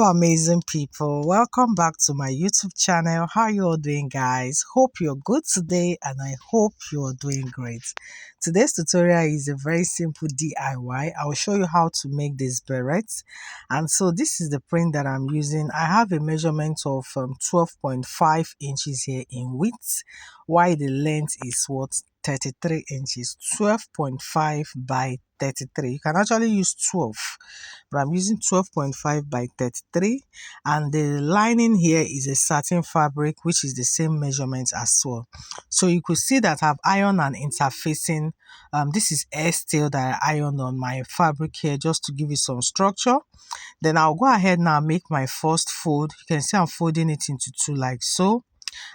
Hello amazing people, welcome back to my YouTube channel. How you all doing, guys? Hope you're good today and I hope you're doing great. Today's tutorial is a very simple DIY. I will show you how to make this beret. And so this is the print that I'm using. I have a measurement of 12.5 inches here in width, while the length is 33 inches. 12.5 by 33. You can actually use 12, but I'm using 12.5 by 33, and the lining here is a satin fabric which is the same measurement as well. So you could see that I've ironed and interfacing. This is air steel that I ironed on my fabric here just to give it some structure. Then I'll go ahead now and make my first fold. You can see I'm folding it into two like so.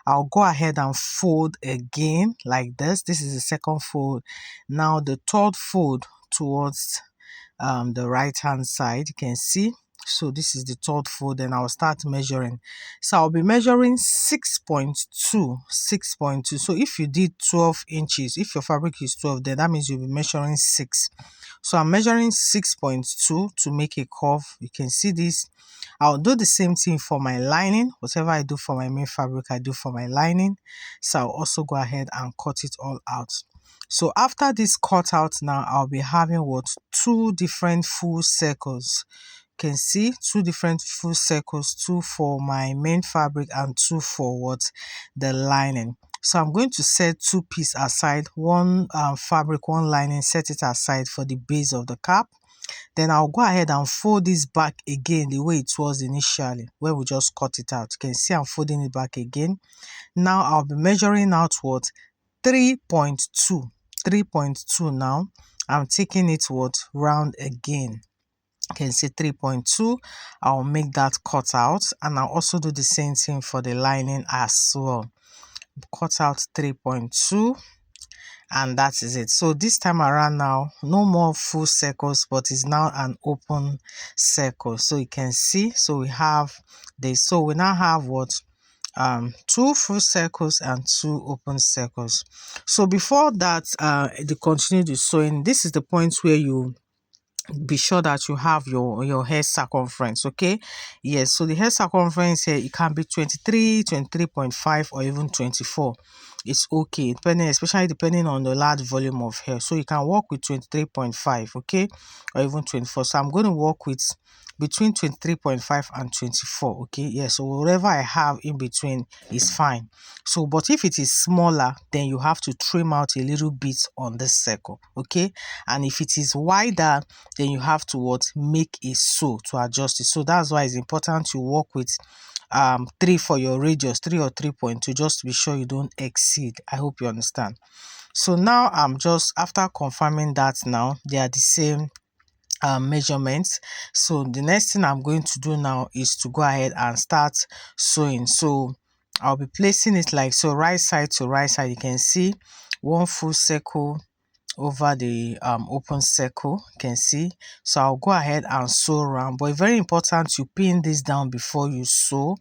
I'll go ahead and fold again like this. This is the second fold. Now the third fold towards the right hand side, you can see. So this is the third fold, and I'll start measuring. So I'll be measuring 6.2. So if you did 12 inches, if your fabric is 12, then that means you'll be measuring 6. So I'm measuring 6.2 to make a curve. You can see this. I'll do the same thing for my lining. Whatever I do for my main fabric, I do for my lining. So I'll also go ahead and cut it all out. So after this cutout now, I'll be having two different full circles. You can see two different full circles, two for my main fabric and two for the lining. So I'm going to set two pieces aside, one fabric, one lining, set it aside for the base of the cap. Then I'll go ahead and fold this back again the way it was initially where we just cut it out. You can see I'm folding it back again. Now I'll be measuring out 3.2. 3.2 now. I'm taking it round again. You can see 3.2. I'll make that cut out, and I'll also do the same thing for the lining as well. Cut out 3.2, and that is it. So this time around now, no more full circles, but it's now an open circle. So you can see, so we have this. So we now have two full circles and two open circles. So before that, to continue the sewing, this is the point where you be sure that you have your hair circumference. Okay, yes, so the hair circumference here, it can be 23, 23.5, or even 24. It's okay, especially depending on the large volume of hair. So you can work with 23.5, okay, or even 24. So I'm going to work with between 23.5 and 24. Okay, yes, so whatever I have in between is fine. So but if it is smaller, then you have to trim out a little bit on this circle. Okay, and if it is wider, then you have to make a sew to adjust it. So that's why it's important to work with 3 for your radius, 3 or 3.2, just to be sure you don't exceed. I hope you understand. So now I'm just, after confirming that now they are the same measurements, so the next thing I'm going to do now is to go ahead and start sewing. So I'll be placing it like so, right side to right side. You can see one full circle over the open circle, you can see. So I'll go ahead and sew around, but it's very important you pin this down before you sew.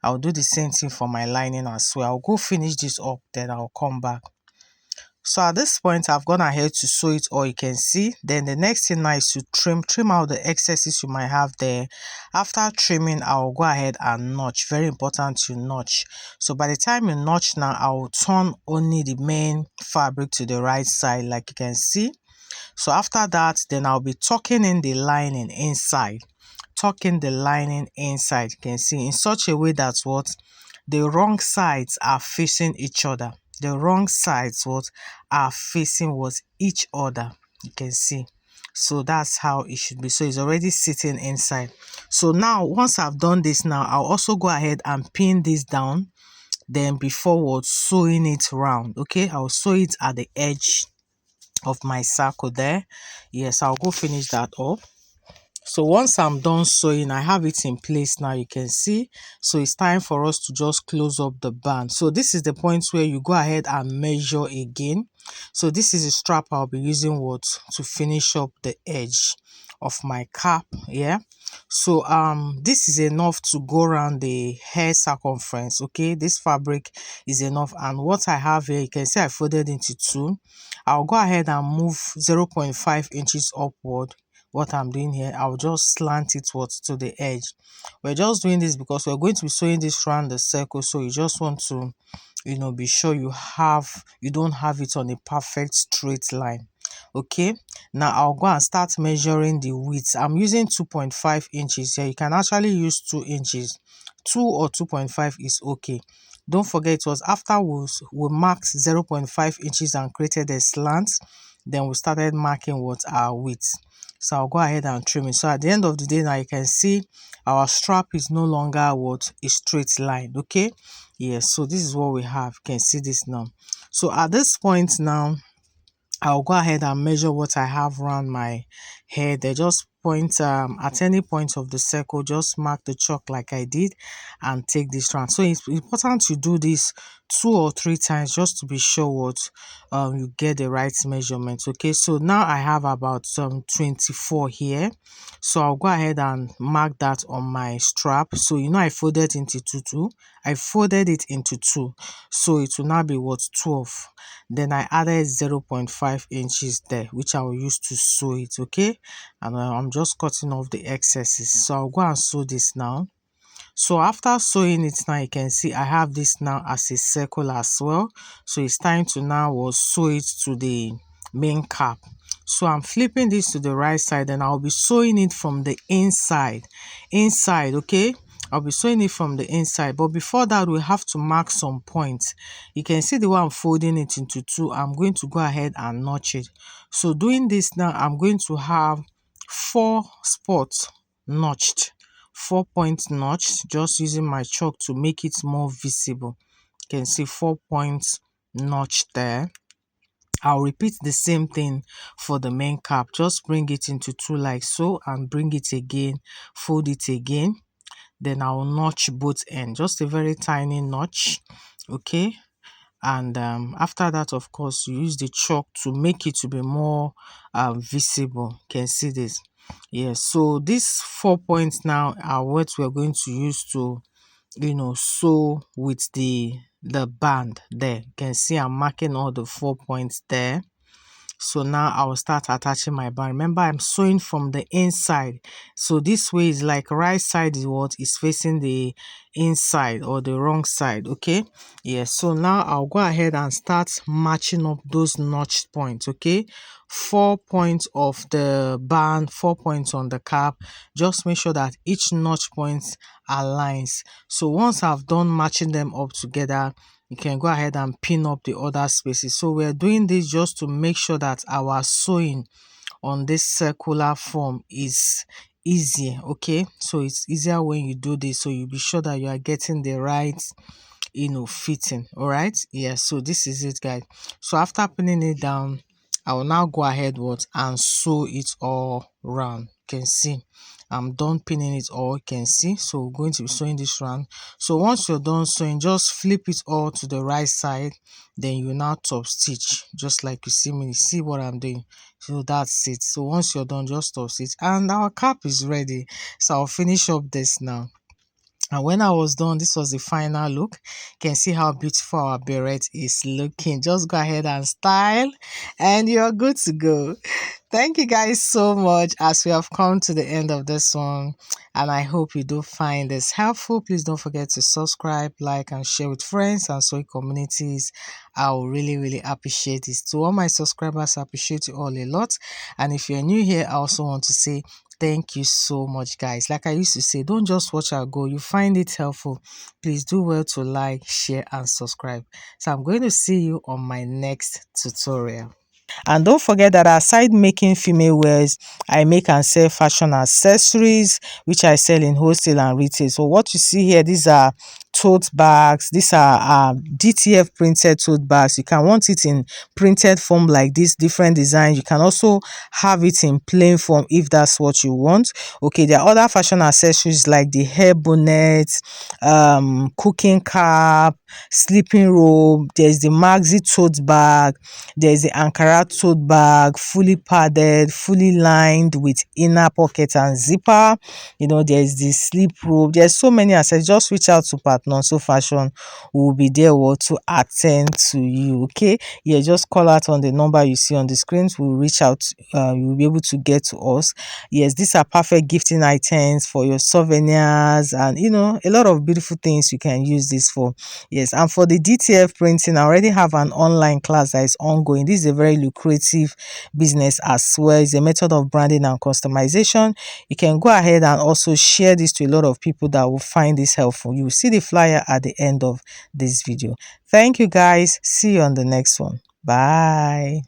I'll do the same thing for my lining as well. I'll go finish this up, then I'll come back. So at this point, I've gone ahead to sew it all, you can see. Then the next thing now is to trim out the excesses you might have there. After trimming, I'll go ahead and notch. Very important to notch. So by the time you notch now, I'll turn only the main fabric to the right side, like you can see. So after that, then I'll be tucking in the lining inside. Tucking the lining inside, you can see, in such a way that the wrong sides are facing each other. The wrong sides are facing each other, you can see. So that's how it should be. So it's already sitting inside. So now once I've done this, now I'll also go ahead and pin this down, then before sewing it round. Okay, I'll sew it at the edge of my circle there. Yes, I'll go finish that up. So once I'm done sewing, I have it in place now, you can see. So it's time for us to just close up the band. So this is the point where you go ahead and measure again. So this is a strap I'll be using to finish up the edge of my cap. Yeah, so this is enough to go around the hair circumference. Okay, this fabric is enough, and what I have here, you can see I folded into two. I'll go ahead and move 0.5 inches upward what I'm doing here, I'll just slant it to the edge. We're just doing this because we're going to be sewing this around the circle, so you just want to, be sure you don't have it on a perfect straight line. Okay, now I'll go and start measuring the width. I'm using 2.5 inches here. You can actually use 2 inches. 2 or 2.5 is okay. Don't forget, it was after we marked 0.5 inches and created a slant, then we started marking what our width. So I'll go ahead and trim it. So at the end of the day, now you can see our strap is no longer what a straight line. Okay, yes, so this is what we have. You can see this now. So at this point now, I'll go ahead and measure what I have around my head. They just point at any point of the circle, just mark the chalk like I did and take this round. So it's important to do this 2 or 3 times just to be sure what you get the right measurement. Okay, so now I have about 24 here. So I'll go ahead and mark that on my strap. So I folded into two. I folded it into 2. So it will now be what, 12. Then I added 0.5 inches there, which I will use to sew it. Okay, and I'm just cutting off the excesses. So I'll go and sew this now. So after sewing it now, you can see I have this now as a circle as well. So it's time to now sew it to the main cap. So I'm flipping this to the right side and I'll be sewing it from the inside. Okay, I'll be sewing it from the inside, but before that we have to mark some points. You can see the way I'm folding it into 2. I'm going to go ahead and notch it. So doing this now, I'm going to have 4 spots notched, 4 points notched, just using my chalk to make it more visible. You can see 4 points notched there. I'll repeat the same thing for the main cap. Just bring it into 2 like so and bring it again, fold it again. Then I'll notch both ends, just a very tiny notch. Okay, and after that, of course, you use the chalk to make it to be more visible. You can see this. Yes, so these 4 points now are what we're going to use to sew with the band there. You can see I'm marking all the 4 points there. So now I will start attaching my band. Remember, I'm sewing from the inside. So this way is like right side is what is facing the inside or the wrong side. Okay. Yes. So now I'll go ahead and start matching up those notched points. Okay. 4 points of the band, 4 points on the cap. Just make sure that each notch point aligns. So once I've done matching them up together, you can go ahead and pin up the other spaces. So we're doing this just to make sure that our sewing on this circular form is easy. Okay, so it's easier when you do this, so you'll be sure that you are getting the right fitting. All right, yeah, so this is it, guys. So after pinning it down, I will now go ahead and sew it all round. You can see I'm done pinning it all. You can see, so we're going to be sewing this round. So once you're done sewing, just flip it all to the right side, then you now top stitch just like you see me. See what I'm doing? So that's it. So once you're done, just top stitch and our cap is ready. So I'll finish up this now. And when I was done, this was the final look. You can see how beautiful our beret is looking. Just go ahead and style and you're good to go. Thank you guys so much as we have come to the end of this one. And I hope you do find this helpful. Please don't forget to subscribe, like, and share with friends and sewing communities. I will really appreciate it. To all my subscribers, I appreciate you all a lot. And if you're new here, I also want to say thank you so much, guys. Like I used to say, don't just watch our go. You find it helpful, please do well to like, share, and subscribe. So I'm going to see you on my next tutorial. And don't forget that aside making female wears, I make and sell fashion accessories, which I sell in wholesale and retail. So what you see here, these are tote bags. These are DTF printed tote bags. You can want it in printed form like this, different designs. You can also have it in plain form if that's what you want. Okay, there are other fashion accessories like the hair bonnet, cooking cap, sleeping robe, there's the maxi tote bag, there's the Ankara tote bag, fully padded, fully lined with inner pocket and zipper. There's the sleep robe. There's so many accessories. Just reach out to Partner So Fashion. We'll be there to attend to you. Okay, yeah, just call out on the number you see on the screens. We'll reach out. You'll be able to get to us. Yes, these are perfect gifting items for your souvenirs, and a lot of beautiful things you can use this for. Yes, and for the DTF printing, I already have an online class that is ongoing. This is a very lucrative business as well. It's a method of branding and customization. You can go ahead and also share this to a lot of people that will find this helpful. You will see the flyer at the end of this video. Thank you guys. See you on the next one. Bye.